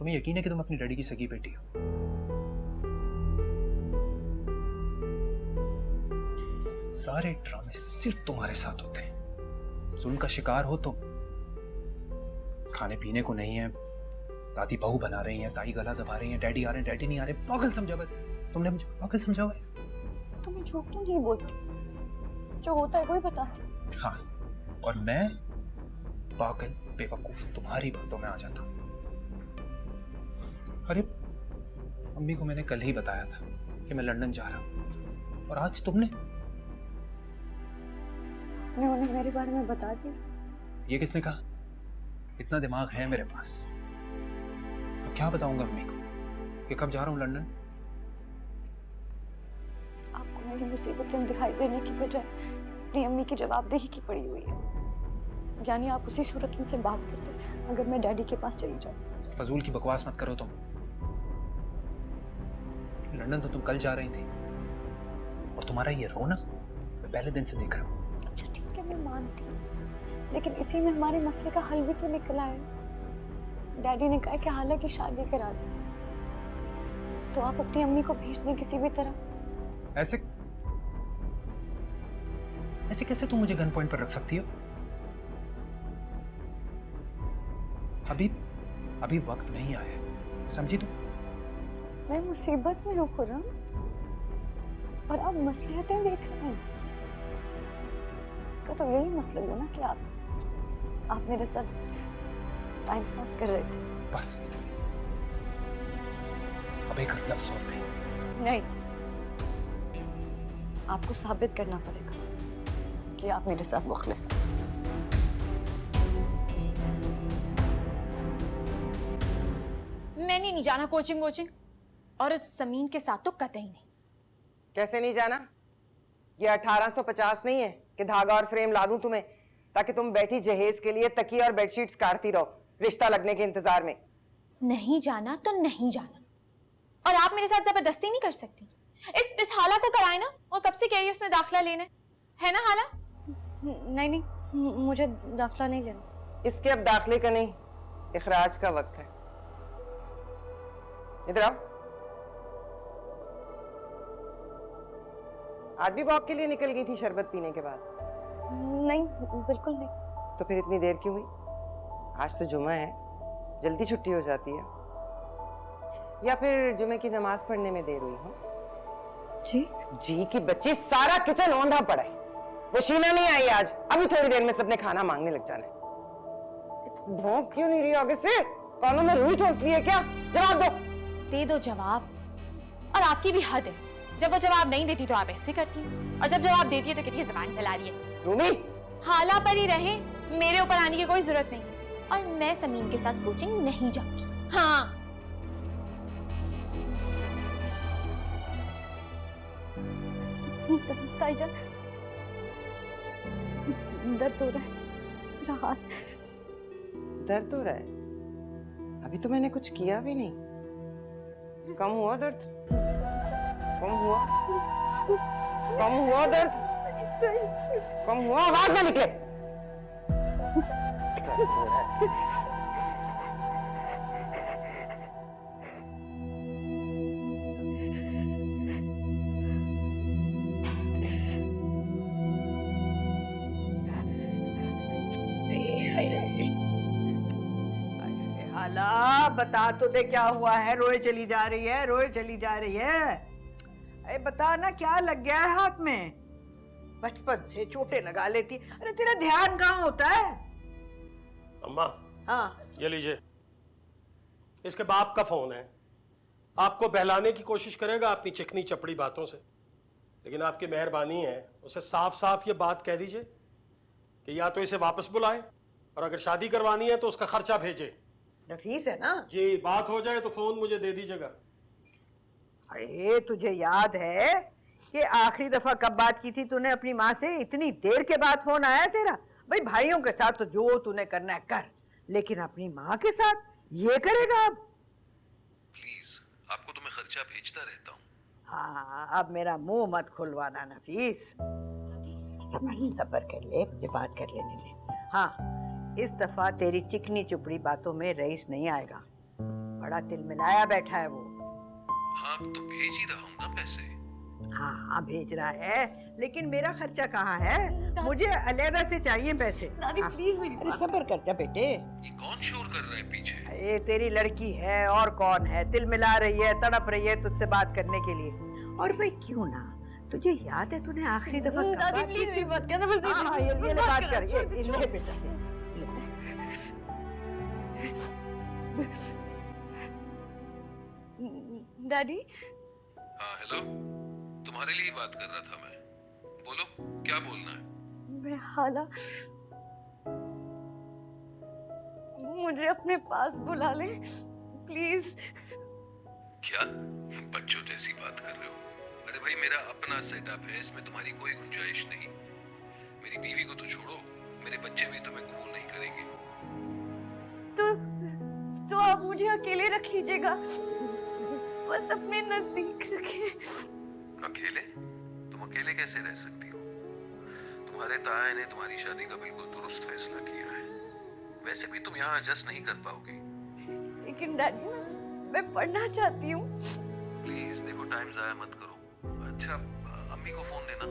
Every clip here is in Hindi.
तुम्हें यकीन है कि तुम अपनी डैडी की सगी बेटी हो? सारे ड्रामे सिर्फ तुम्हारे साथ होते हैं। जुल्म का शिकार हो तुम। खाने पीने को नहीं है, दादी बहू बना रही हैं, ताई गला दबा रही हैं, डैडी आ रहे हैं, डैडी नहीं आ रहे। पागल समझा हुआ है तुमने मुझे, पागल समझा हुआ है। तुम्हें झूठ तो नहीं बोलती, जो होता है वही बताती। हाँ, और मैं पागल बेवकूफ तुम्हारी बातों में आ जाता हूँ। अरे अम्मी को मैंने कल ही बताया था कि मैं लंदन जा रहा हूँ, और आज तुमने उन्हें मेरे बारे में बता दिया। ये किसने कहा? इतना दिमाग है मेरे पास। अब क्या बताऊंगा अम्मी को कि कब जा रहा हूँ लंदन? आपको मेरी मुसीबतें दिखाई देने की बजाय अपनी अम्मी की जवाबदेही की पड़ी हुई है। यानी आप उसी सूरत उनसे बात करते अगर मैं डैडी के पास चली जाती। फजूल की बकवास मत करो तुम। लंदन तो तुम कल जा रही थी, और तुम्हारा ये रोना मैं पहले दिन से देख रहा हूँ। अच्छा ठीक है, मैं मानती हूँ, लेकिन इसी में हमारे मसले का हल भी तो निकला है। डैडी ने कहा कि हालांकि शादी करा दी, तो आप अपनी अम्मी को भेज दें किसी भी तरह। ऐसे ऐसे कैसे तुम मुझे गन पॉइंट पर रख सकती हो? अभी वक्त नहीं आया है, समझी तुम? मैं मुसीबत में हूँ खुर्रम, और आप मसलियतें देख रहे हैं। इसका तो यही मतलब है ना कि आप मेरे साथ टाइम पास कर रहे थे। बस अब एक लफ्ज़ और नहीं। आपको साबित करना पड़ेगा कि आप मेरे साथ मुखलिस हैं। मैंने नहीं जाना कोचिंग और उस जमीन के साथ तो कतई नहीं। कैसे नहीं जाना? ये 1850 नहीं है कि धागा और फ्रेम ला दूं तुम्हें ताकि तुम बैठी जहेज के लिए तकिया और बेडशीट्स काटती रहो रिश्ता लगने के इंतजार में। नहीं जाना तो नहीं जाना, और आप मेरे साथ जबरदस्ती नहीं कर सकती। इस हाला को कराए ना, और कब से कह रही है उसने दाखिला लेना है ना हाला? नहीं, मुझे दाखिला नहीं लेना। इसके अब दाखिले का नहीं, इखराज का वक्त है। इधर आओ। आज भी वॉक के लिए निकल गई थी शरबत पीने के बाद? नहीं, बिल्कुल नहीं। तो फिर इतनी देर क्यों हुई? आज तो जुमा है, जल्दी छुट्टी हो जाती है। या फिर जुमे की नमाज पढ़ने में देर हुई हो? जी की बच्ची, सारा किचन औंधा पड़ा है। वो शीना नहीं आई आज, अभी थोड़ी देर में सबने खाना मांगने लग जाना है। भौंक क्यों नहीं रही आगे से? कानों में रुई ठोस ली है क्या? जवाब दो। दे दो जवाब। और आपकी भी हद है, जब वो जवाब नहीं देती तो आप ऐसे करती हैं, और जब जवाब देती है तो कहती है ज़बान चला रही है। रूमी, हाला पर ही रहे, मेरे ऊपर आने की कोई जरूरत नहीं, और मैं समीम के साथ कोचिंग नहीं जाऊंगी। हाँ, ताईजान, दर्द हो रहा है, मेरा हाथ। दर्द हो रहा है? अभी तो मैंने कुछ किया भी नहीं। कम हुआ दर्द? कम हुआ? कम हुआ दर्द? कम हुआ? आवाज ना निकले। दर्द हो रहा है। हाला, बता तो दे क्या हुआ है? रोए चली जा रही है, रोए चली जा रही है। अरे बता ना, क्या लग गया है हाथ में? बचपन से चोटें लगा लेती। अरे तेरा ध्यान कहाँ होता है? अम्मा, हाँ, ये लीजिए, इसके बाप का फोन है। आपको बहलाने की कोशिश करेगा अपनी चिकनी चपड़ी बातों से, लेकिन आपकी मेहरबानी है, उसे साफ साफ ये बात कह दीजिए कि या तो इसे वापस बुलाए, और अगर शादी करवानी है तो उसका खर्चा भेजे। नफीस है ना? जी, बात हो जाए तो फोन मुझे दे दीजिएगा। अरे तुझे याद है कि आखिरी दफा कब बात की थी तूने अपनी माँ से? इतनी देर के बाद फोन आया तेरा? भाई भाइयों के साथ तो जो तूने करना है कर, लेकिन अपनी माँ के साथ ये करेगा अब? प्लीज, आपको तो मैं खर्चा भेजता रहता हूँ। हाँ, अब मेरा मुंह मत खुलवाना नफीस। सब्र कर ले, मुझे बात कर लेने दे। हाँ, इस दफा तेरी चिकनी चुपड़ी बातों में रईस नहीं आएगा। बड़ा तिलमिलाया बैठा है वो। हाँ तो भेज ही रहा हूँ ना पैसे। हाँ हाँ भेज रहा है, लेकिन मेरा खर्चा कहाँ है? मुझे अलग से चाहिए पैसे। दादी प्लीज मेरी अरे सब्र कर जा बेटे। ये कौन शोर कर रहा है पीछे? अरे तेरी लड़की है और कौन है, तिलमिला रही है, तड़प रही है तुझसे बात करने के लिए। और भाई क्यों ना, तुझे याद है तूने आखिरी दफा कब दादी बात की प्लीज थी? मेरी बात करना बस हाँ हाँ ये ले बात कर, ये ले बेटा डैडी हाँ हेलो, तुम्हारे लिए ही बात कर रहा था मैं। बोलो क्या बोलना है? मैं हाला मुझे अपने पास बुला ले प्लीज। क्या बच्चों जैसी बात कर रहे हो? अरे भाई मेरा अपना सेटअप है, इसमें तुम्हारी कोई गुंजाइश नहीं। मेरी बीवी को तो छोड़ो, मेरे बच्चे भी तुम्हें कबूल नहीं करेंगे। तो आप मुझे अकेले रख लीजिएगा, बस अपने नजदीक रखिए। अकेले? तुम अकेले कैसे रह सकती हो? तुम्हारे ताया ने तुम्हारी शादी का बिल्कुल दुरुस्त फैसला किया है। वैसे भी तुम यहाँ एडजस्ट नहीं कर पाओगी। लेकिन डैडी मैं पढ़ना चाहती हूँ। प्लीज देखो, टाइम जाया मत करो। अच्छा अम्मी को फोन देना।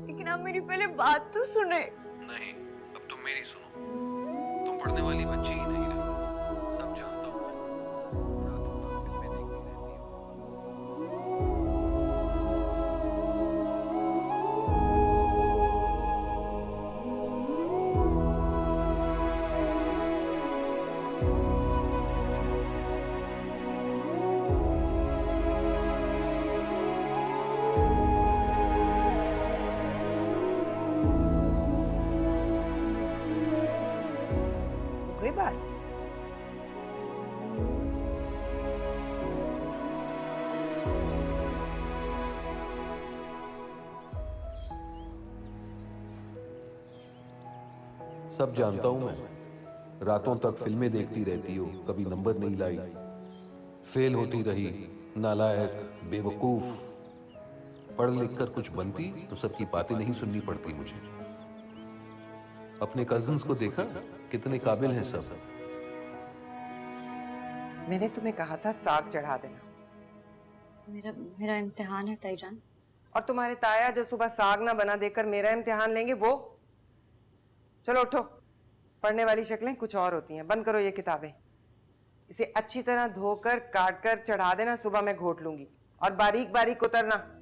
लेकिन आप मेरी पहले बात तो सुने। नहीं, अब तुम मेरी सुनो। तुम पढ़ने वाली बच्ची ही नहीं रही, सब जानता हूँ मैं। रातों तक फिल्में देखती रहती हो। कोई बात? सब जानता हूं मैं। रातों तक फिल्में देखती रहती हो, कभी नंबर नहीं लाई, फेल होती रही, नालायक, बेवकूफ। पढ़ लिख कर कुछ बनती तो सबकी बातें नहीं सुननी पड़ती मुझे। अपने कजिन्स को देखा, कितने काबिल हैं सब। मैंने तुम्हें कहा था साग चढ़ा देना। मेरा इम्तिहान है ताईजान। और तुम्हारे ताया जो सुबह साग ना बना देकर मेरा इम्तिहान लेंगे वो। चलो उठो, पढ़ने वाली शक्लें कुछ और होती हैं। बंद करो ये किताबें। इसे अच्छी तरह धोकर काट कर चढ़ा देना, सुबह मैं घोट लूंगी। और बारीक बारीक उतरना।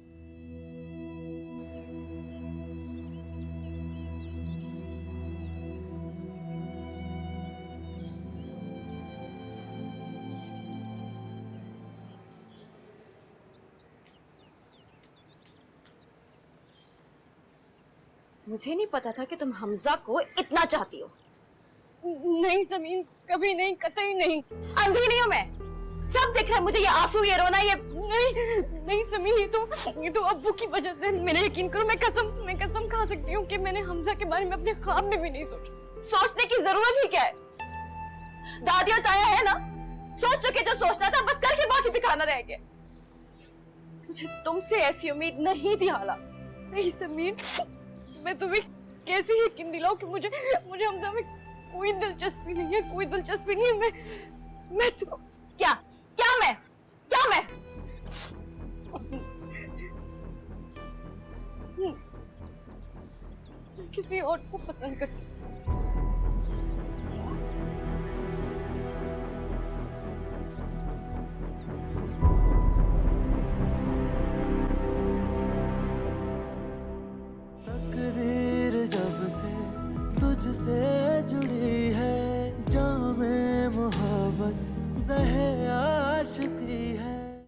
मुझे नहीं पता था कि तुम हमजा को इतना चाहती हो। नहीं जमीन, कभी नहीं, कतई नहीं। अंधी नहीं हूं मैं, सब दिख रहा है मुझे। ये आंसू, ये रोना, ये नहीं जमीन, ये तो अब्बू की वजह से। मेरा यकीन करो, मैं कसम खा सकती हूँ कि मैंने हमजा के बारे में अपने ख्वाब में भी नहीं सोचा। सोचने की जरूरत ही क्या है? दादी और ताया है ना, सोच चुके जो सोचना था, बस करके बाकी दिखाना रह गया। मुझे तुमसे ऐसी उम्मीद नहीं थी हाला। नहीं जमीन, मैं तुम्हें कैसे यकीन दिलाऊं कि मुझे हमजा में कोई दिलचस्पी नहीं है, कोई दिलचस्पी नहीं है। मैं तो क्या मैं किसी और को पसंद करती हूँ। तकदीर जब से तुझसे जुड़ी है, जामे मोहब्बत ज़हे आशिकी है।